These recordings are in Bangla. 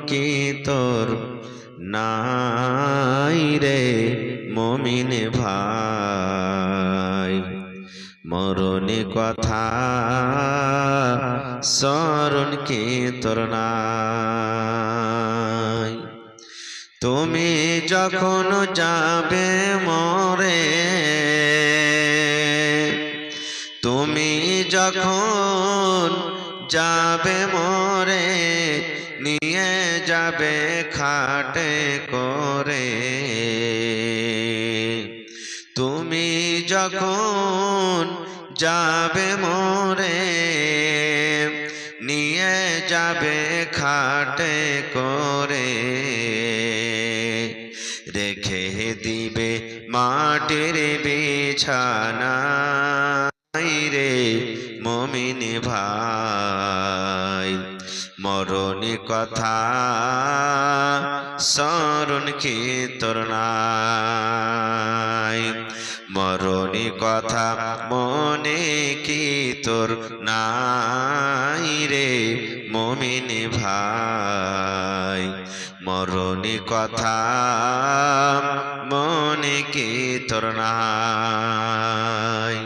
কি তোর নাই রে মুমিন ভাই, মরণ কথা স্মরণ কি তোর নাই। তুমি যখন যাবে মরে, তুমি যখন যাবে মরে, নিয়ে যাবে খাটে করে। তুমি যখন যাবে মরে, নিয়ে যাবে খাটে করে। রেখে দিবে মাটির বিছানা রে মুমিন ভাই, মরণ কথা স্মরণ কি তোর নাই। মরণ কথা মনে কি তোর নাই রে মুমিন ভাই, মরণ কথা মনে কি তোর নাই।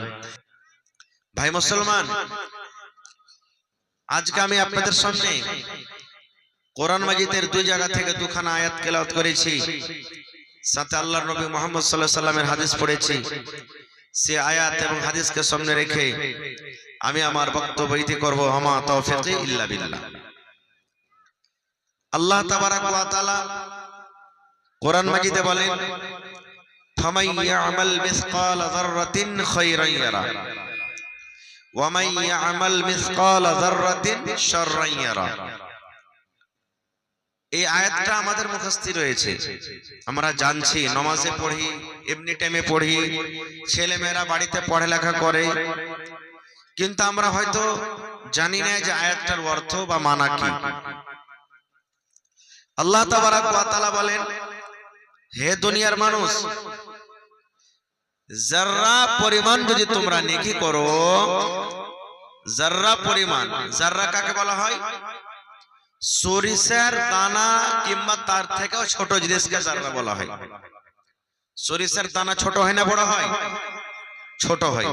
ভাই মুসলমান, আজকে আমি আপনাদের সামনে কোরআন মাজিদের দুই জায়গা থেকে দুখানা আয়াত তেলাওয়াত করেছি, সাথে আল্লাহর নবী মুহাম্মদ সাল্লাল্লাহু আলাইহি সাল্লামের হাদিস পড়েছি। সে আয়াত এবং হাদিসকে সামনে রেখে আমি আমার বক্তব্য ইতি করব। আমা তাওফীকি ইল্লা বিল্লাহ। আল্লাহ তাবারাক ওয়া তাআলা কোরআন মাজিদে বলেন, ফামান ইয়ামাল মিসকালা যাররাতিন খায়রান ইয়ারা ওয়া মান ইয়ামাল মিসকালা যাররাতিন শাররান ইয়ারা। এই আয়াতটা আমাদের মুখস্থ রয়েছে, আমরা জানছি, নামাজে পড়ি, এমনি টাইমে পড়ি, ছেলেমেয়েরা বাড়িতে পড়ালেখা করে, কিন্তু আমরা হয়তো জানি না যে আয়াতটার অর্থ বা মানা কি। আল্লাহ তাবারাক ওয়া তাআলা বলেন, হে দুনিয়ার মানুষ, যাররা পরিমাণ যদি তোমরা নেকি করো, যাররা পরিমাণ, যাররা কাকে বলা হয়? সরিষার দানা কিংবা তার থেকেও ছোট জিনিসকে যাররা বলা হয়। সরিষার দানা ছোট হয় না বড় হয়? ছোট হয়।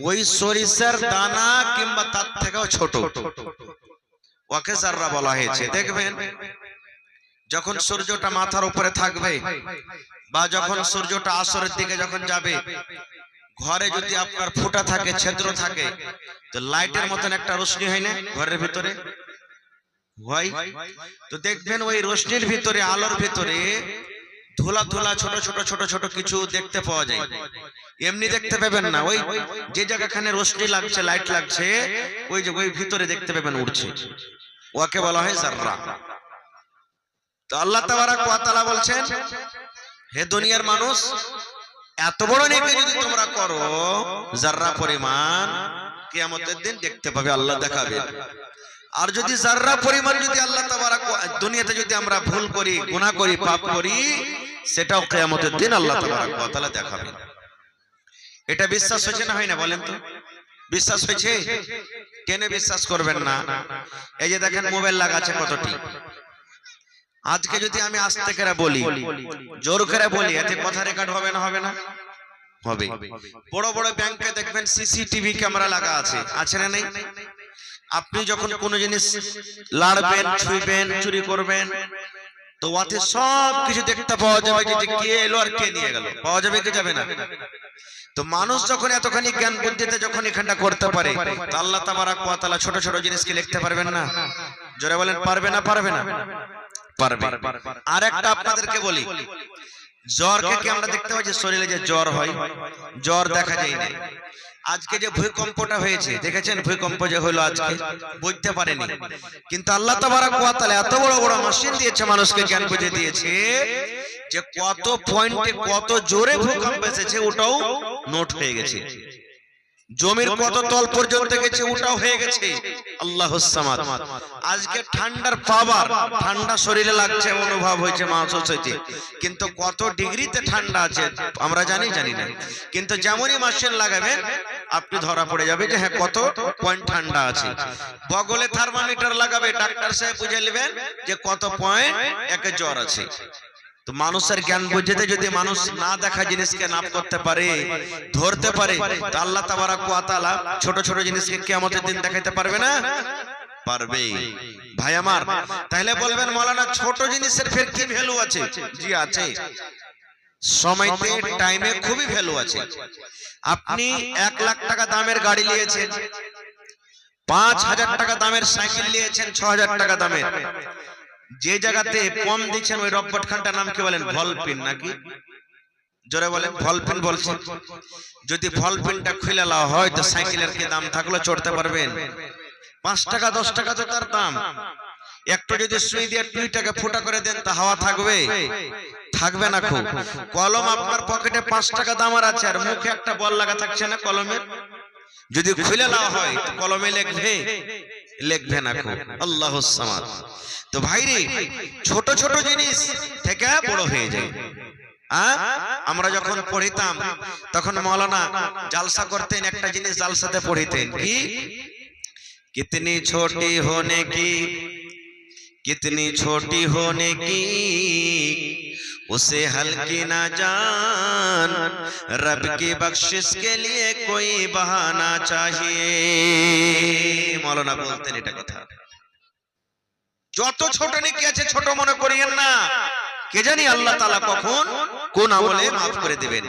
ওই সরিষার দানা কিংবা তার থেকেও ছোট, ওকে যাররা বলা হয়েছে। দেখবেন যখন সূর্যটা মাথার উপরে থাকবে বা যখন সূর্যটা আসরের দিকে যখন যাবে, ঘরে যদি আপনার ফুটা থাকে, ছিদ্র থাকে, তো লাইটের মতন একটা রোশনি হয় না ঘরের ভিতরে? হয়। তো দেখবেন ওই রোশনির ভিতরে, আলোর ভিতরে ধুলা ধুলা ছোট ছোট ছোট ছোট কিছু দেখতে পাওয়া যায়। এমনি দেখতে পাবেন না, ওই যে জায়গাখানে রোশনি লাগছে, লাইট লাগছে, ওই যে ওই ভিতরে দেখতে পাবেন উঠছে, ওকে বলা হয় যাররা। তো আল্লাহ তাবারাক ওয়া তাআলা বলছেন, হে দুনিয়ার মানুষ, এত বড় নেকি যদি তোমরা করো, যাররা পরিমাণ, কিয়ামতের দিন দেখতে পাবে, আল্লাহ দেখাবে। আর যদি যাররা পরিমাণ যদি আল্লাহ তাবারাক দুনিয়াতে যদি আমরা ভুল করি, গুনাহ করি, পাপ করি, সেটাও কিয়ামতের দিন আল্লাহ তাবারাক ওয়া তাআলা দেখাবে। এটা বিশ্বাস হচ্ছে না হয় না বলেন তো? বিশ্বাস হয়েছে? কেন বিশ্বাস করবেন না? এই যে দেখেন মোবাইল লাগাচ্ছে কতটি। আজকে যদি আমি আস্তে করে বলি, জোর করে বলি, এতে কথা রেকর্ড হবে না? হবে না? হবে। বড় বড় ব্যাংকে দেখবেন সিসিটিভি ক্যামেরা লাগা আছে, আছে না নেই? আপনি যখন কোনো জিনিস লাড়বেন, ছুঁইবেন, চুরি করবেন, তো ওতে সব কিছু দেখতে পাওয়া যাবে যে কে এলো আর কে নিয়ে গেল, পাওয়া যাবে কি যাবে না? তো মানুষ যখন এতখানি জ্ঞান বুদ্ধিতে যখন এখানটা করতে পারে, তো আল্লাহ তাবারাক ওয়া তাআলা ছোট ছোট জিনিসকে লিখতে পারবেন না? জোরে বলেন, পারবে না? পারবে না? পারবে। আর একটা আপনাদেরকে বলি, জ্বরকে কি আমরা দেখতে পাই যে শরীরে যে জ্বর হয়? জ্বর দেখা যায় না। আজকে যে ভূমিকম্পটা হয়েছে, দেখেছেন ভূমিকম্প যে হলো আজকে, বুঝতে পারেনি, কিন্তু আল্লাহ তাবারাক ওয়া তাআলা এত বড় বড় মেশিন দিয়েছে, মানুষকে জ্ঞান বুঝে দিয়েছে যে কত পয়েন্টে কত জোরে ভূমিকম্প এসেছে ওটাও নোট হয়ে গেছে। জমির কত তল পর্যন্ত গেছে ওটাও হয়ে গেছে। আল্লাহুস সামাদ। আজকে ঠান্ডার পাওয়ার, ঠান্ডা শরীরে লাগছে, অনুভব হয়েছে, মাহসুস হয়েছে, কিন্তু কত ডিগ্রিতে ঠান্ডা আছে আমরা জানি না। কিন্তু যেমনই মেশিন লাগাবে আপনি ধরা পড়ে যাবে যে হ্যাঁ কত পয়েন্ট ঠান্ডা আছে। বগলে থার্মোমিটার লাগাবে, ডাক্তার সাহেব বুঝে নেবেন যে কত পয়েন্ট একে জ্বর আছে। তো মানুষের জ্ঞান বুঝতে যদি মানুষ না দেখা জিনিসকে নাপ করতে পারে, ধরতে পারে, তো আল্লাহ তাবারাক ওয়া তাআলা ছোট ছোট জিনিসকে কিয়ামতের দিন দেখাইতে পারবে না? পারবে। ভাই আমার, তাহলে বলবেন মাওলানা ছোট জিনিসের ফের কি ভ্যালু আছে? জি আছে, সময়তে টাইমে খুবই ভ্যালু আছে। আপনি 1 লাখ টাকা দামের গাড়ি নিয়েছেন, 5000 টাকা দামের সাইকেল নিয়েছেন, 6000 টাকা দামের, যে জায়গাতে কম দিচ্ছেন ওই রব্বট খানটার নাম কি বলেন? ভলপিন নাকি? জোরে বলেন। ভলপিন বলছেন। যদি ভলপিনটা খুলে লাও হয় তো সাইকেলের কি দাম থাকলো চড়তে পারবেন? 5 টাকা 10 টাকা তো তার দাম। একটু যদি সুই দিয়ে টুইটাকে ফুটা করে দেন তা হাওয়া থাকবে? থাকবে না। খুব কলম আপনার পকেটে 5 টাকা দাম আর আছে, আর মুখে একটা বল লাগা থাকছে না কলমের, যদি খুলে লাও হয় তো কলমে লিখবে? লিখবে না। খুব আল্লাহুস সামাদ। তো ভাইরে, ছোট ছোট জিনিস থেকে বড় হয়ে যায়। আমরা যখন পড়িতাম তখন মাওলানা জালসা করতেন, একটা জিনিস জালসাতে পড়িতেন কি, कितनी छोटी होने की, कितनी छोटी होने की उसे हल्की ना जान, रब की बख्शिश के लिए कोई बहाना चाहिए। मौलाना बोलते हैं এটা কথা। যত ছোট নেকি আছে ছোট মনে করিয়েন না, কে জানি আল্লাহ তাআলা কখন কোন আমলে maaf করে দিবেন।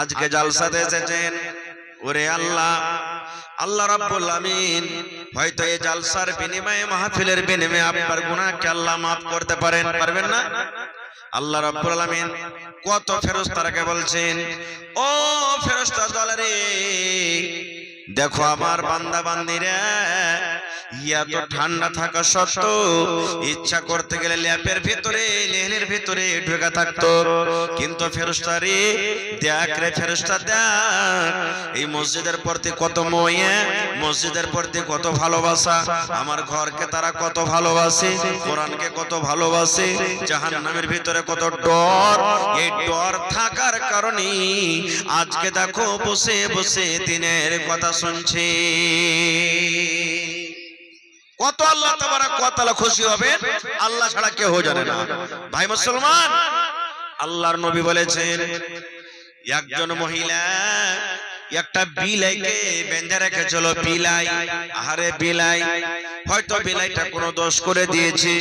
আজকে জালসাতে এসেছেন, ওরে আল্লাহ, আল্লাহ রাব্বুল আমিন হয়তো এই জালসার বিনিময়ে, মাহফিলের বিনিময়ে আপনার গুনাহকে আল্লাহ maaf করতে পারেন, পারবেন না? আল্লাহ রাব্বুল আমিন কত ফেরেশতাকে বলছেন, ও ফেরেশতা দল রে, দেখো আমার বান্দা বান্দিরা এত ঠান্ডা থাকা সত্ত্বেও ইচ্ছা করতে গেলে ল্যাপের ভিতরে, লেহেলের ভিতরে ঢোকা থাকতো, কিন্তু ফেরেশতা রে দেখ রে ফেরেশতা দেখ, এই মসজিদের প্রতি কত ময়া, মসজিদের প্রতি কত ভালোবাসা, আমার ঘরকে তারা কত ভালোবাসে, কোরআনকে কত ভালোবাসে, জাহান্নামের ভিতরে কত ডর, এই ডর থাকার কারণে আজকে দেখো বসে বসে দিনের কথা শুনছে। কত আল্লাহ তাবারাক ওয়া তাআলা খুশি হবে আল্লাহ ছাড়া কেউ জানে না। ভাই মুসলমান, আল্লাহর নবী বলেছেন, একজন মহিলা একটা বিলাইকে বেঁধে রেখেছিল। বিলাই, আহারে বিলাই, হয়তো বিলাইটা কোনো দোষ করে দিয়েছে,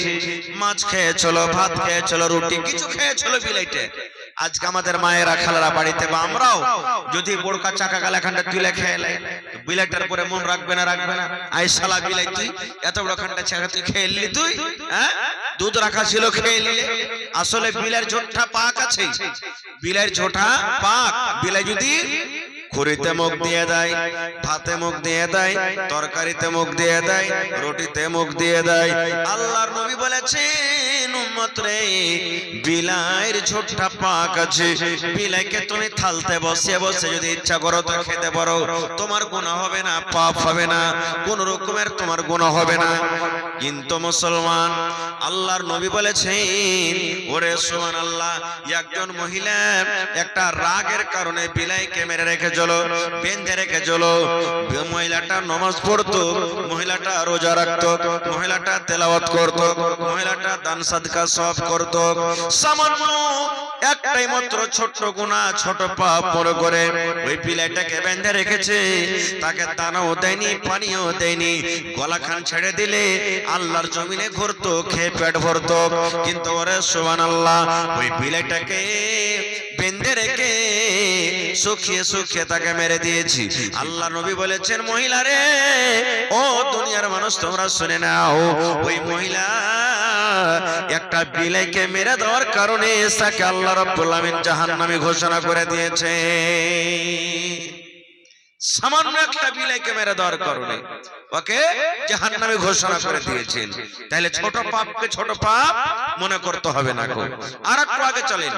মাছ খেয়েছিল, ভাত খেয়েছিল, রুটি কিছু খেয়েছিল বিলাইটা। আজকে আমাদের মায়েরা খালারা বাড়িতে বা আমরাও যদি বড়কা চাকা গালাখানটা তুলে খেয়ে লাই, বিলাইটার পরে মন রাখবে না? রাখবে না? আই শালা বিলাই, তুই এত বড় খানটা চাকা তুই খেয়ে নিলি, তুই হ্যাঁ দুধ রাখা ছিল খেয়ে নিলে। আসলে বিলাইয়ের ঝোঁটা পাক আছে, বিলাইয়ের ঝোঁটা পাক। বিলাই যদি খুরিতে মুখ দিয়ে দেয়, ভাতে মুখ দিয়ে দেয়, তরকারিতে মুখ দিয়ে দেয়, রুটিতে মুখ দিয়ে দেয়, আল্লাহর নবী বলেছেন উম্মত রে, বিলাইয়ের ঝোঁটা পাক আছে, বিলাইকে তুমি থালতে বসে বসে যদি ইচ্ছা করো তো খেতে পারো, তোমার গুনাহ হবে না, পাপ হবে না, কোন রকমের তোমার গুনাহ হবে না। কিন্তু মুসলমান, আল্লাহর নবী বলেছেন, ওরে সুবহানাল্লাহ, একজন মহিলা একটা রাগের কারণে বিলাইকে মেরে রেখে চলো, বেঁধে রেখে চলো। মহিলাটা নামাজ পড়তো, মহিলাটা রোজা রাখতো, মহিলাটা তেলাওয়াত করতো, মহিলাটা দান সাদকা সব করতো, সামান্য একটাই মাত্র ছোট্ট গুনাহ, ছোট পাপ মনে করে ওই বিলাইটাকে বেঁধে রেখেছে। তাকে দানাও দেয়নি, পানিও দেয়নি, গলা খান ছেড়ে দিলে আল্লাহর জমিনে ঘুরতো, খেয়ে পেট ভরতো। কিন্তু ওরে সুবহানাল্লাহ, ওই বিলাইটাকে বেঁধে রেখে সুখিয়ে সুখিয়ে তাকে মেরে দিয়েছি। আল্লাহ নবী বলেছেন, মহিলা রে, ও দুনিয়ার মানুষ তোমরা শুনে নাও, ওই মহিলা একটা বিলাইকে মেরে দেওয়ার কারণে তাকে আল্লাহ রাব্বুল আমিন জাহান্নামী ঘোষণা করে দিয়েছে। সামান্য একটা বিলাইকে মেরে দেওয়ার কারণে ওকে জাহান্নামী ঘোষণা করে দিয়েছেন। তাহলে ছোট পাপকে ছোট পাপ মনে করতে হবে না। আর একটু আগে চলেন।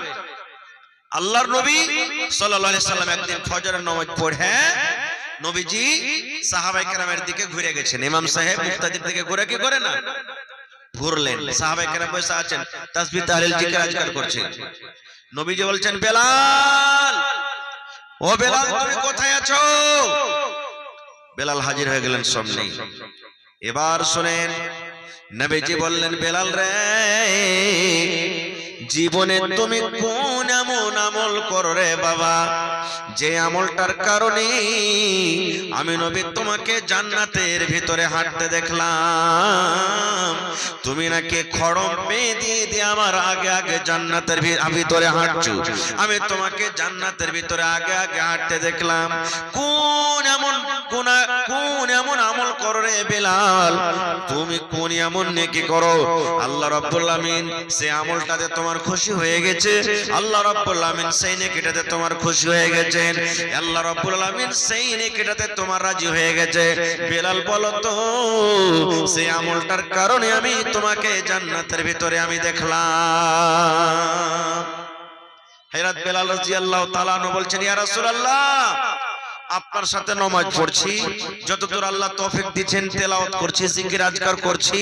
আল্লাহর নবী সাল্লাল্লাহু আলাইহি সাল্লাম একদিন ফজরের নামাজ পড়ে নবীজি সাহাবায়ে কেরামের দিকে ঘুরে গেছেন। ইমাম সাহেব মুক্তাদির দিকে ঘুরে কি করে না? ঘুরলেন। সাহাবায়ে কেরাম বসে আছেন, তাসবিহ তাহলিল জিকির আজকার করছেন। নবীজি বলছেন, বেলাল ও বেলাল তুমি কোথায় আছো? বেলাল হাজির হয়ে গেলেন সামনে। এবার শুনেন, নবীজি বললেন, বেলাল রে, জীবনে তুমি কোন এমন আমল করো রে বাবা, যে আমলটার কারণে আমি নবী তোমাকে জান্নাতের ভিতরে হাঁটতে দেখলাম? তুমি নাকি খড়ম বেঁধে দিয়ে আমার আগে আগে জান্নাতের ভিতরে হাঁটছো, আমি তোমাকে জান্নাতের ভিতরে আগে আগে হাঁটতে দেখলাম। কোন এমন আমল করো রে বেলাল, তুমি কোন এমন নেকি করো আল্লাহ রাব্বুল আমিন সেই আমলটাতে তোমার খুশি হয়ে গেছে, আল্লাহ রাব্বুল আমিন সেই নেকিটাতে তোমার খুশি হয়ে গেছেন, আল্লাহ রাব্বুল আমিন সেই নেকিটাতে তোমার রাজি হয়ে গেছে? বেলাল বলো তো, সেই আমলটার কারণে আমি তোমাকে জান্নাতের ভিতরে আমি দেখলাম। হযরত বেলাল রাদিয়াল্লাহু তাআলা আনহু বলছেন, ইয়া রাসূলুল্লাহ, আপনার সাথে নামাজ পড়ছি, যতদূর আল্লাহ তৌফিক দিবেন তেলাওয়াত করছি, জিকির আজকার করছি,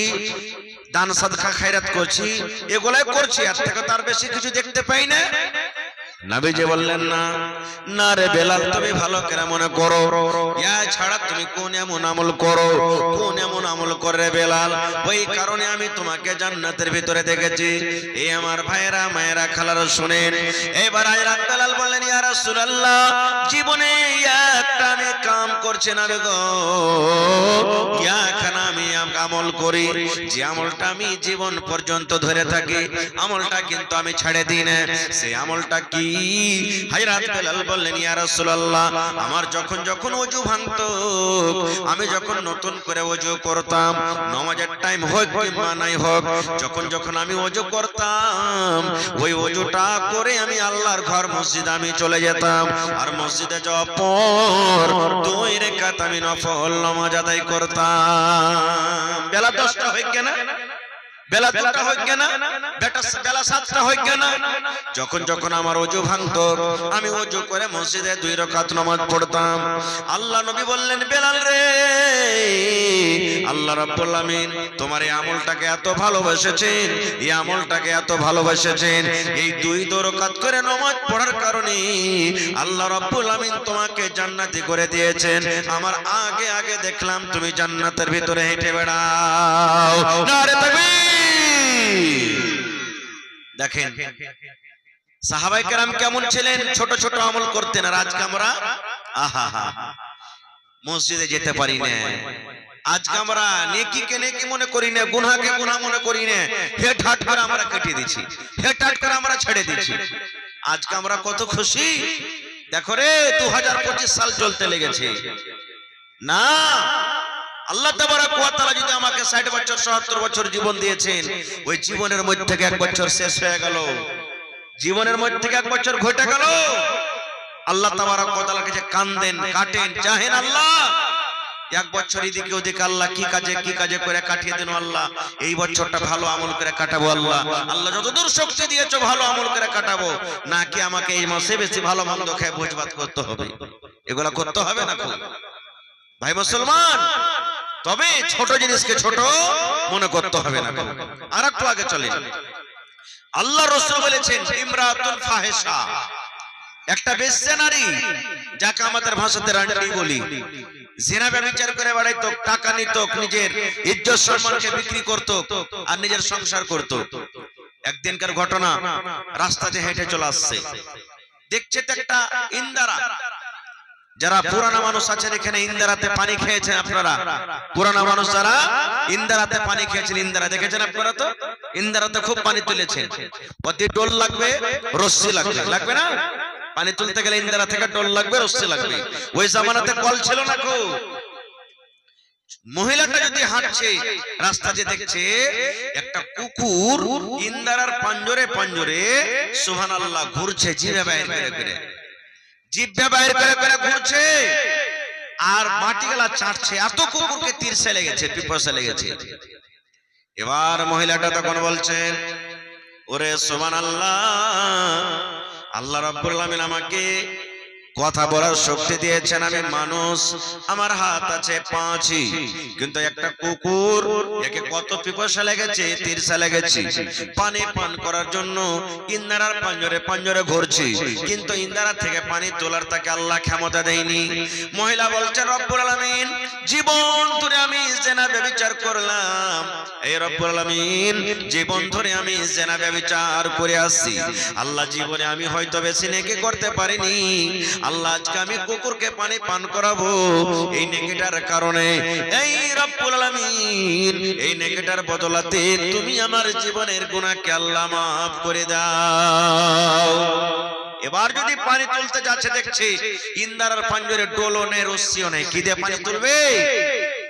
দান সাদকা খায়রাত করছি, এগুলাই করছি, এর থেকে তার বেশি কিছু দেখতে পাই না। নবীজি বললেন, না না রে বেলাল, তুমি ভালো করে মনে করো, ইয়া ছাড়া তুমি কোন এমন আমল করো, কোন এমন আমল করে বেলাল, ওই কারণে আমি তোমাকে জান্নাতের ভিতরে দেখেছি। এই আমার ভাইরা মায়েরা খালারা শুনেন। এবার হযরত বেলাল বললেন, ইয়া রাসূলুল্লাহ, জীবনে একটা আমি কাম করছি না গো, ইয়াখানা আমি আমল করি, যে আমলটা আমি জীবন পর্যন্ত ধরে থাকি, আমলটা কিন্তু আমি ছেড়ে দিই না। সেই আমলটা কি? হযরত বেলাল বললেন, ইয়া রাসূলুল্লাহ, আমার যখন ওযু ভাঙতো, আমি যখন নতুন করে ওযু করতাম, নামাজের টাইম হোক কিংবা নাই হোক, যখন আমি ওযু করতাম, ওই ওযুটা করে আমি আল্লাহর ঘর মসজিদ আমি চলে যেতাম, আর মসজিদে যাওয়ার পর 2 রাকাত আমি নফল নামাজ আদায় করতাম। বেলা 10টা হয়ে গেল না, বেলা 2টা হয়ে গেল না, বেলা 7টা হয়ে গেল না। যখন আমার ওযু ভাঙতো, আমি ওযু করে মসজিদে 2 রাকাত নামাজ পড়তাম। আল্লাহ নবী বললেন, বেলাল রে, আল্লাহ রাব্বুল আমিন তোমার এই আমলটাকে এত ভালোবেসেছেন, এই আমলটাকে এত ভালোবেসেছেন, এই 2 রাকাত করে নামাজ পড়ার কারণে আল্লাহ রাব্বুল আমিন তোমাকে জান্নাতি করে দিয়েছেন। আমার আগে আগে দেখলাম তুমি জান্নাতের ভিতরে হেঁটে বেড়াও। নারে তাকবীর! দেখেন সাহাবায়ে কেরাম কেমন ছিলেন, ছোট ছোট আমল করতেন। আর আজকে আমরা মসজিদে যেতে পারি না, আজকে আমরা নেকিকে নেকি মনে করি না, গুনাহকে গুনাহ মনে করি না, হেট হাট করে আমরা কেটে দিচ্ছি, হেট হাট করে আমরা ছেড়ে দিচ্ছি। আজকে আমরা কত খুশি, দেখো রে 2025 সাল চলতে লেগেছে না। আল্লাহ তাবারাক ওয়া তাআলা যদি আমাকে 60 বছর 70 বছর জীবন দিয়েছেন, ওই জীবনের মধ্যে থেকে 1 বছর শেষ হয়ে গেল, জীবনের মধ্যে থেকে 1 বছর ঘটে গেল। আল্লাহ তাবারাক ওয়া তাআলাকে যে কান্দেন, কাটেন, চাহেন আল্লাহ 1 বছর এদিকে ওদিকে আল্লাহ কি কাজে করে কাটিয়ে দেন আল্লাহ, এই বছরটা ভালো আমল করে কাটাবো আল্লাহ, আল্লাহ যতদূর শক্তি দিয়েছো ভালো আমল করে কাটাবো, নাকি আমাকে এই মাসে বেশি ভালো মন্দ খেয়ে ভোজভাত করতে হবে? এগুলা করতে হবে না খুব ভাই মুসলমান। তবে ছোট জিনিসকে ছোট মনে করতে হবে না। আর একটু আগে চলেন, আল্লাহ রাসূল বলেছেন, ইমরাতুন ফাহিশা, একটা বেশ্যা নারী, যাকে আমাদের ভাষাতে রানী বলি, জিনা ব্যভিচার করে বেড়াইতো, টাকা নিত, নিজের ইজ্জত সম্মানকে বিক্রি করত আর নিজের সংসার করত। একদিনকার ঘটনা, রাস্তাতে হেঁটে চলে আসছে, দেখছে তো একটা ইন্দারা, যারা পুরানা মানুষ আছেন এখানে ইন্দারাতে পানি খেয়েছেন আপনারা, পুরানা মানুষ যারা ইন্দারাতে পানি খেয়েছেন, ইন্দারা দেখেছেন আপনারা? তো ইন্দারাতে খুব পানি তুলেছেন, প্রতি টোল লাগবে, রশ্মি লাগবে, লাগবে না? পানি তুলতে গেলে ইন্দারা থেকে টোল লাগবে, রশ্মি লাগবে। ওই জামানাতে কল ছিল না খুব। মহিলাটা যদি হাঁটছে রাস্তাতে, দেখছে একটা কুকুর ইন্দারার পাঞ্জরে পাঞ্জরে সুবহানাল্লাহ ঘুরছে, জিভে বাইর করে করে, জিভে বাইর করে করে ঘুরছে আর মাটি গলা চাটছে। এত কুকুরকে তীরছে লেগেছে, পিপাসা লেগেছে। এবার মহিলাটা তখন বলছেন, ওরে সুবহানাল্লাহ, আল্লাহ রাব্বুল আমিন আমাকে কথা বলার শক্তি দিয়েছেন। আমি মানুষ, আমার হাত আছে পাঁচই, কিন্তু একটা কুকুর, একে কত পিপাসা লেগেছে, তিরসা লেগেছে, পানি পান করার জন্য ইন্দারার পাঞ্জরে পাঞ্জরে ঘুরছি, কিন্তু ইন্দারা থেকে পানি তোলার তাকে আল্লাহ ক্ষমতা দেয়নি। মহিলা বলছেন রব্বুল আলামিন, জীবন ধরে আমি জিনা ব্যভিচার করলাম, এই রব্বুল আলামিন জীবন ধরে আমি জিনা ব্যভিচার করে আসছি আল্লাহ, জীবনে আমি হয়তো বেশি নেকি করতে পারিনি আল্লাহ, আজকে আমি কুকুরকে পানি পান করাবো এই নেকিটার কারণে। এই রব্বুল আলামিন এই নেকিটার বদলাতে তুমি আমার জীবনের গুনাহকে আল্লাহ মাফ করে দাও। এবার যদি পানি তুলতে যাচ্ছে, দেখছি ইন্দারার পাঞ্জরে ডোলনে রস্সিও নেই, কি দিয়ে পানি তুলবে?